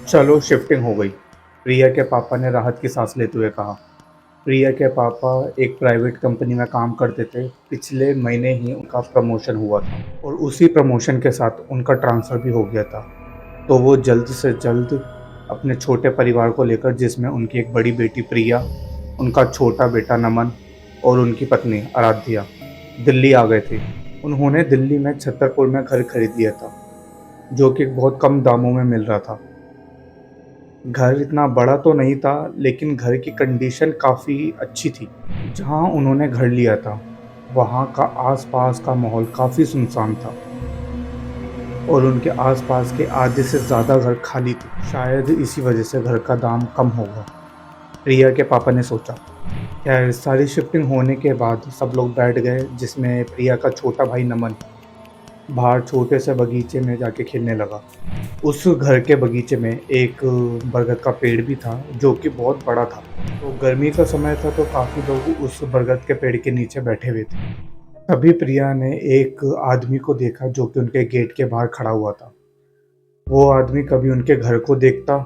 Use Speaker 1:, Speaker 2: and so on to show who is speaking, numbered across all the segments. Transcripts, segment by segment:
Speaker 1: चलो शिफ्टिंग हो गई। प्रिया के पापा ने राहत की सांस लेते हुए कहा। प्रिया के पापा एक प्राइवेट कंपनी में काम करते थे। पिछले महीने ही उनका प्रमोशन हुआ था और उसी प्रमोशन के साथ उनका ट्रांसफ़र भी हो गया था। तो वो जल्द से जल्द अपने छोटे परिवार को लेकर, जिसमें उनकी एक बड़ी बेटी प्रिया, उनका छोटा बेटा नमन और उनकी पत्नी आराध्या, दिल्ली आ गए थे। उन्होंने दिल्ली में छतरपुर में घर खरीद लिया था, जो कि बहुत कम दामों में मिल रहा था। घर इतना बड़ा तो नहीं था, लेकिन घर की कंडीशन काफ़ी अच्छी थी। जहाँ उन्होंने घर लिया था, वहाँ का आसपास का माहौल काफ़ी सुनसान था और उनके आसपास के आधे से ज़्यादा घर खाली थे। शायद इसी वजह से घर का दाम कम होगा, प्रिया के पापा ने सोचा। खैर, सारी शिफ्टिंग होने के बाद सब लोग बैठ गए, जिसमें प्रिया का छोटा भाई नमन बाहर छोटे से बगीचे में जाके खेलने लगा। उस घर के बगीचे में एक बरगद का पेड़ भी था, जो कि बहुत बड़ा था। तो गर्मी का समय था, तो काफ़ी लोग उस बरगद के पेड़ के नीचे बैठे हुए थे। तभी प्रिया ने एक आदमी को देखा, जो कि उनके गेट के बाहर खड़ा हुआ था। वो आदमी कभी उनके घर को देखता,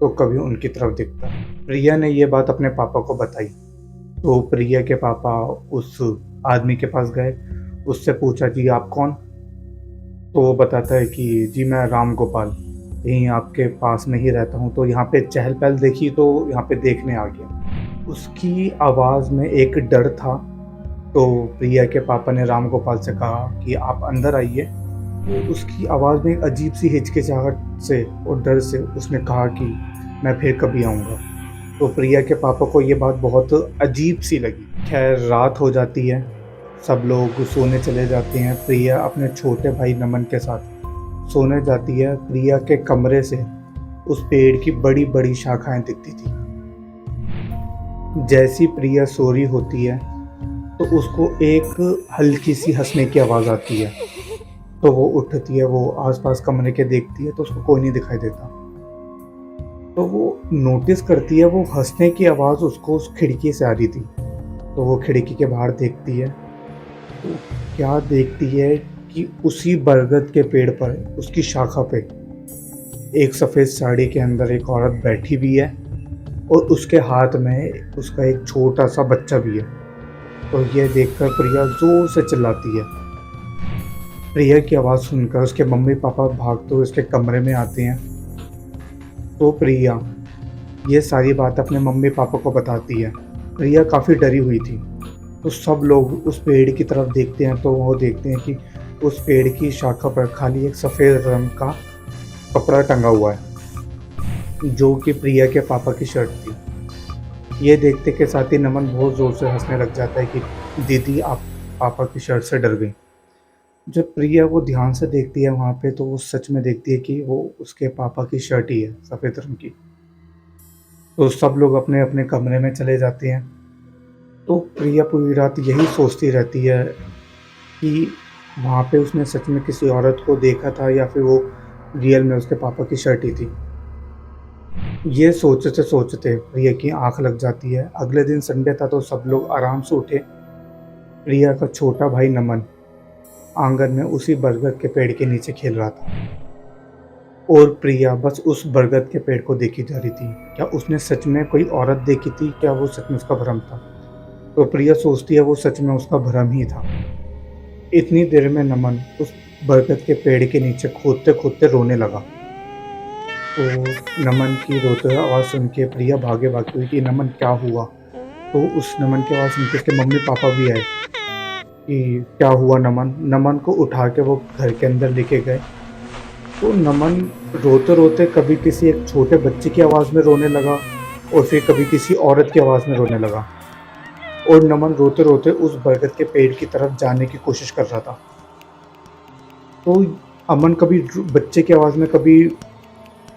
Speaker 1: तो कभी उनकी तरफ देखता। प्रिया ने ये बात अपने पापा को बताई। तो प्रिया के पापा उस आदमी के पास गए, उससे पूछा, जी आप कौन? तो वो बताता है कि जी मैं राम गोपाल, यहीं आपके पास में ही रहता हूँ। तो यहाँ पे चहल पहल देखी, तो यहाँ पे देखने आ गया। उसकी आवाज़ में एक डर था। तो प्रिया के पापा ने राम गोपाल से कहा कि आप अंदर आइए। तो उसकी आवाज़ में एक अजीब सी हिचकिचाहट से और डर से उसने कहा कि मैं फिर कभी आऊँगा। तो प्रिया के पापा को ये बात बहुत अजीब सी लगी। खैर, रात हो जाती है, सब लोग सोने चले जाते हैं। प्रिया अपने छोटे भाई नमन के साथ सोने जाती है। प्रिया के कमरे से उस पेड़ की बड़ी बड़ी शाखाएं दिखती थी। जैसी प्रिया सो रही होती है, तो उसको एक हल्की सी हंसने की आवाज़ आती है। तो वो उठती है, वो आसपास कमरे के देखती है, तो उसको कोई नहीं दिखाई देता। तो वो नोटिस करती है, वो हंसने की आवाज़ उसको उस खिड़की से आ रही थी। तो वो खिड़की के बाहर देखती है, तो क्या देखती है कि उसी बरगद के पेड़ पर, उसकी शाखा पे, एक सफ़ेद साड़ी के अंदर एक औरत बैठी हुई है और उसके हाथ में उसका एक छोटा सा बच्चा भी है। तो ये देखकर प्रिया ज़ोर से चिल्लाती है। प्रिया की आवाज़ सुनकर उसके मम्मी पापा भागते हुए उसके कमरे में आते हैं। तो प्रिया ये सारी बात अपने मम्मी पापा को बताती है। प्रिया काफ़ी डरी हुई थी। तो सब लोग उस पेड़ की तरफ देखते हैं, तो वो देखते हैं कि उस पेड़ की शाखा पर खाली एक सफ़ेद रंग का कपड़ा टंगा हुआ है, जो कि प्रिया के पापा की शर्ट थी। ये देखते के साथ ही नमन बहुत ज़ोर से हंसने लग जाता है कि दीदी आप पापा की शर्ट से डर गई। जब प्रिया वो ध्यान से देखती है वहाँ पे, तो वो सच में देखती है कि वो उसके पापा की शर्ट ही है, सफ़ेद रंग की। तो सब लोग अपने अपने कमरे में चले जाते हैं। तो प्रिया पूरी रात यही सोचती रहती है कि वहाँ पे उसने सच में किसी औरत को देखा था, या फिर वो रियल में उसके पापा की शर्ट ही थी। ये सोचते सोचते प्रिया की आंख लग जाती है। अगले दिन संडे था, तो सब लोग आराम से उठे। प्रिया का छोटा भाई नमन आंगन में उसी बरगद के पेड़ के नीचे खेल रहा था और प्रिया बस उस बरगद के पेड़ को देखी जा रही थी। क्या उसने सच में कोई औरत देखी थी? क्या वो सच में उसका भ्रम था? तो प्रिया सोचती है वो सच में उसका भ्रम ही था। इतनी देर में नमन उस बरगद के पेड़ के नीचे खोदते खोदते रोने लगा। तो नमन की रोते हुए आवाज़ सुन के प्रिया भागे भागती हुई कि नमन क्या हुआ? तो उस नमन की आवाज़ सुन के उसके मम्मी पापा भी आए कि क्या हुआ नमन? नमन को उठा के वो घर के अंदर लेके गए। तो नमन रोते रोते कभी किसी एक छोटे बच्चे की आवाज़ में रोने लगा और फिर कभी किसी औरत की आवाज़ में रोने लगा। और नमन रोते रोते उस बरगद के पेड़ की तरफ जाने की कोशिश कर रहा था। तो अमन कभी बच्चे की आवाज़ में, कभी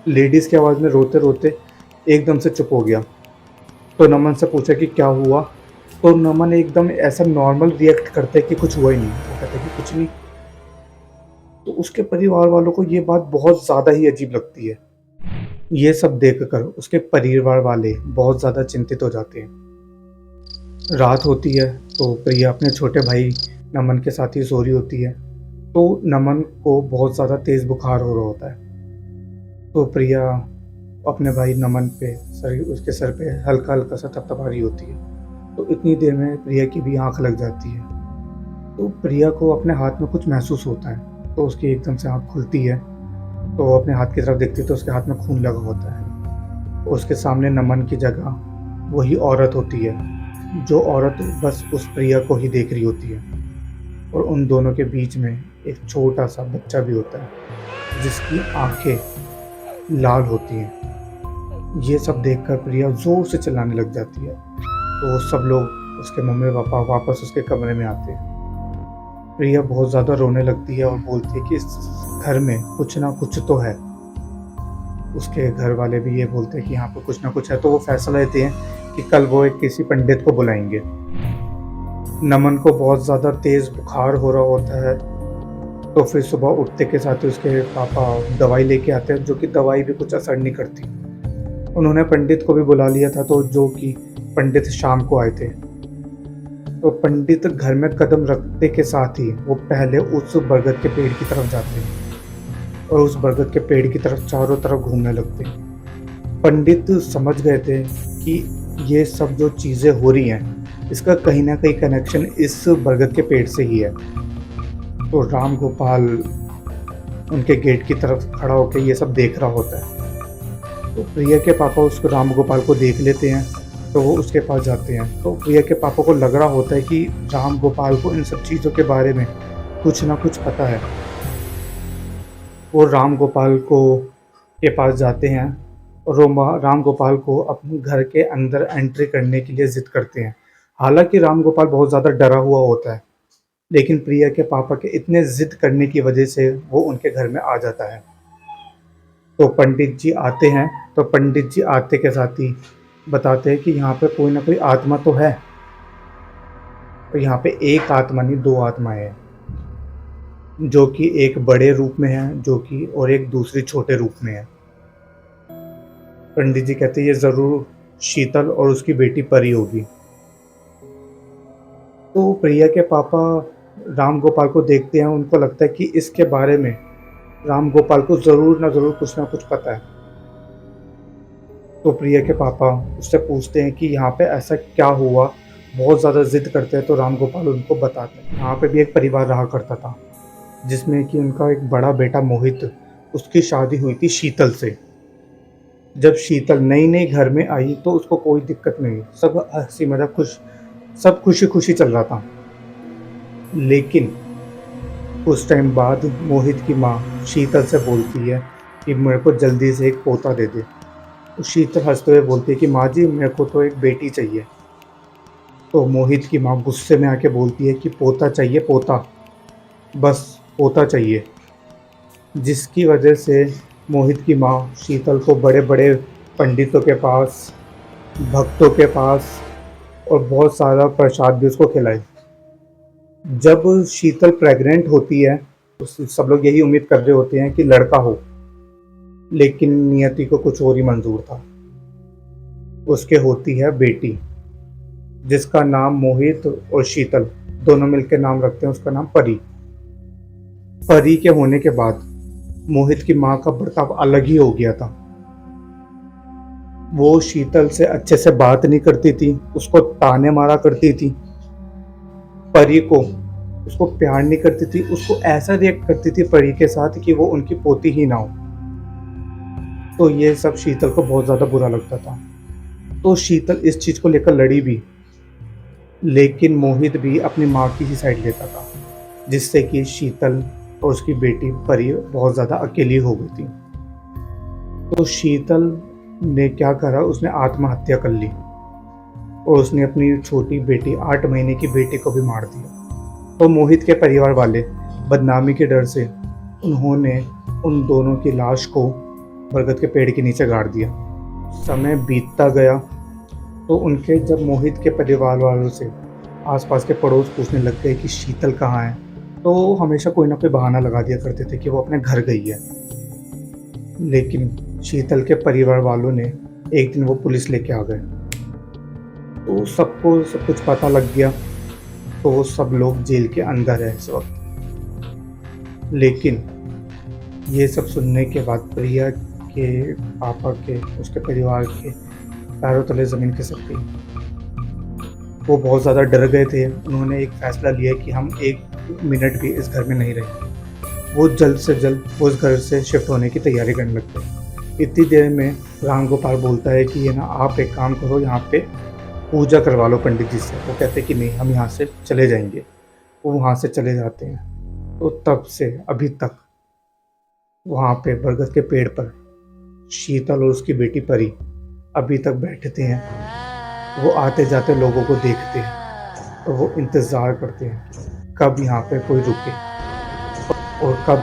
Speaker 1: लेडीज़ की आवाज़ में रोते रोते एकदम से चुप हो गया। तो नमन से पूछा कि क्या हुआ? तो नमन एकदम ऐसा नॉर्मल रिएक्ट करता है कि कुछ हुआ ही नहीं। वो कहता है कि कुछ नहीं। तो उसके परिवार वालों को ये बात बहुत ज़्यादा ही अजीब लगती है। ये सब देखकर उसके परिवार वाले बहुत ज़्यादा चिंतित हो जाते हैं। रात होती है, तो प्रिया अपने छोटे भाई नमन के साथ ही सो रही होती है। तो नमन को बहुत ज़्यादा तेज़ बुखार हो रहा होता है। तो प्रिया अपने भाई नमन पे उसके सर पे हल्का-हल्का सा थपथपा रही होती है। तो इतनी देर में प्रिया की भी आँख लग जाती है। तो प्रिया को अपने हाथ में कुछ महसूस होता है, तो उसकी एकदम से आँख खुलती है, तो वो अपने हाथ की तरफ देखती है तो उसके हाथ में खून लगा होता है। उसके सामने नमन की जगह वही औरत होती है, जो औरत बस उस प्रिया को ही देख रही होती है, और उन दोनों के बीच में एक छोटा-सा बच्चा भी होता है, जिसकी आँखें लाल होती हैं। ये सब देखकर प्रिया ज़ोर से चिल्लाने लग जाती है, तो वो सब लोग उसके मम्मी-पापा वापस उसके कमरे में आते हैं। प्रिया बहुत ज़्यादा रोने लगती है और बोलती है कि इस घर में कुछ ना कुछ तो है। उसके घर वाले भी ये बोलते हैं कि यहाँ पे कुछ ना कुछ है, तो वो फैसला लेते हैं कि कल वो एक किसी पंडित को बुलाएँगे। नमन को बहुत ज़्यादा तेज़ बुखार हो रहा होता है, तो फिर सुबह उठते के साथ ही उसके पापा दवाई लेके आते हैं, जो कि दवाई भी कुछ असर नहीं करती। उन्होंने पंडित को भी बुला लिया था, तो जो कि पंडित शाम को आए थे। तो पंडित घर में कदम रखते के साथ ही वो पहले उस बरगद के पेड़ की तरफ जाते हैं और उस बरगद के पेड़ की तरफ चारों तरफ घूमने लगते हैं। पंडित समझ गए थे कि ये सब जो चीज़ें हो रही हैं, इसका कहीं न कहीं कनेक्शन इस बरगद के पेड़ से ही है। तो राम गोपाल उनके गेट की तरफ खड़ा होकर ये सब देख रहा होता है। तो प्रिया के पापा उस राम गोपाल को देख लेते हैं, तो वो उसके पास जाते हैं। तो प्रिया के पापा को लग रहा होता है कि राम गोपाल को इन सब चीज़ों के बारे में कुछ ना कुछ पता है। वो राम गोपाल को के पास जाते हैं और राम गोपाल को अपने घर के अंदर एंट्री करने के लिए ज़िद करते हैं। हालाँकि राम गोपाल बहुत ज़्यादा डरा हुआ होता है, लेकिन प्रिया के पापा के इतने ज़िद करने की वजह से वो उनके घर में आ जाता है। तो पंडित जी आते हैं, तो पंडित जी आते के साथ ही बताते हैं कि यहाँ पे कोई ना कोई आत्मा तो है। तो यहाँ पे एक आत्मा नहीं, 2 आत्माएँ हैं, जो कि एक बड़े रूप में है, जो कि और एक दूसरी छोटे रूप में है। पंडित जी कहते हैं ये ज़रूर शीतल और उसकी बेटी परी होगी। तो प्रिया के पापा राम गोपाल को देखते हैं, उनको लगता है कि इसके बारे में राम गोपाल को ज़रूर कुछ ना कुछ पता है। तो प्रिया के पापा उससे पूछते हैं कि यहाँ पे ऐसा क्या हुआ? बहुत ज़्यादा ज़िद करते हैं, तो राम गोपाल उनको बताते हैं। यहाँ पे भी एक परिवार रहा करता था, जिसमें कि उनका एक बड़ा बेटा मोहित, उसकी शादी हुई थी शीतल से। जब शीतल नई-नई घर में आई तो उसको कोई दिक्कत नहीं हुई, सब हँसी-मज़ाक सब खुशी-खुशी चल रहा था। लेकिन कुछ टाइम बाद मोहित की माँ शीतल से बोलती है कि मेरे को जल्दी से एक पोता दे दे। तो शीतल हँसते हुए बोलती है कि माँ जी, मेरे को तो एक बेटी चाहिए। तो मोहित की माँ गुस्से में आके बोलती है कि पोता चाहिए, पोता, बस पोता चाहिए। जिसकी वजह से मोहित की माँ शीतल को बड़े-बड़े पंडितों के पास, भक्तों के पास और बहुत सारा प्रसाद भी उसको खिलाए। जब शीतल प्रेग्नेंट होती है, तो सब लोग यही उम्मीद कर रहे होते हैं कि लड़का हो, लेकिन नियति को कुछ और ही मंजूर था। उसके होती है बेटी, जिसका नाम मोहित और शीतल दोनों मिलकर नाम रखते हैं, उसका नाम परी। परी के होने के बाद मोहित की माँ का बर्ताव अलग ही हो गया था। वो शीतल से अच्छे से बात नहीं करती थी, उसको ताने मारा करती थी। परी को उसको प्यार नहीं करती थी, उसको ऐसा रिएक्ट करती थी परी के साथ कि वो उनकी पोती ही ना हो। तो ये सब शीतल को बहुत ज़्यादा बुरा लगता था। तो शीतल इस चीज़ को लेकर लड़ी भी, लेकिन मोहित भी अपनी माँ की ही साइड लेता था, जिससे कि शीतल और उसकी बेटी परी बहुत ज़्यादा अकेली हो गई थी। तो शीतल ने क्या करा, उसने आत्महत्या कर ली और उसने अपनी छोटी बेटी 8 महीने की बेटी को भी मार दिया। तो मोहित के परिवार वाले बदनामी के डर से उन्होंने उन दोनों की लाश को बरगद के पेड़ के नीचे गाड़ दिया। समय बीतता गया, तो उनके जब मोहित के परिवार वालों से आसपास के पड़ोस पूछने लग गए कि शीतल कहाँ है, तो वो हमेशा कोई ना कोई बहाना लगा दिया करते थे कि वो अपने घर गई है। लेकिन शीतल के परिवार वालों ने एक दिन वो पुलिस लेके आ गए, तो सबको सब कुछ पता लग गया, तो वो सब लोग जेल के अंदर है इस वक्त। लेकिन ये सब सुनने के बाद प्रिया के, पापा के, उसके परिवार के पैरों तले ज़मीन खिसक गई। वो बहुत ज़्यादा डर गए थे। उन्होंने एक फ़ैसला लिया कि हम 1 मिनट भी इस घर में नहीं रहेंगे। वो जल्द से जल्द उस घर से शिफ्ट होने की तैयारी करने लग गए। इतनी देर में राम गोपाल बोलता है कि ये ना आप एक काम करो, यहाँ पे पूजा करवा लो पंडित जी से। वो कहते हैं कि नहीं, हम यहाँ से चले जाएँगे। वो वहाँ से चले जाते हैं। तो तब से अभी तक वहाँ पे बरगद के पेड़ पर शीतल और उसकी बेटी परी अभी तक बैठते हैं। वो आते-जाते लोगों को देखते हैं, तो वो इंतज़ार करते हैं कि कब यहाँ पे कोई रुके और कब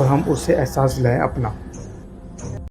Speaker 1: हम उसे एहसास दिलाएँ अपना।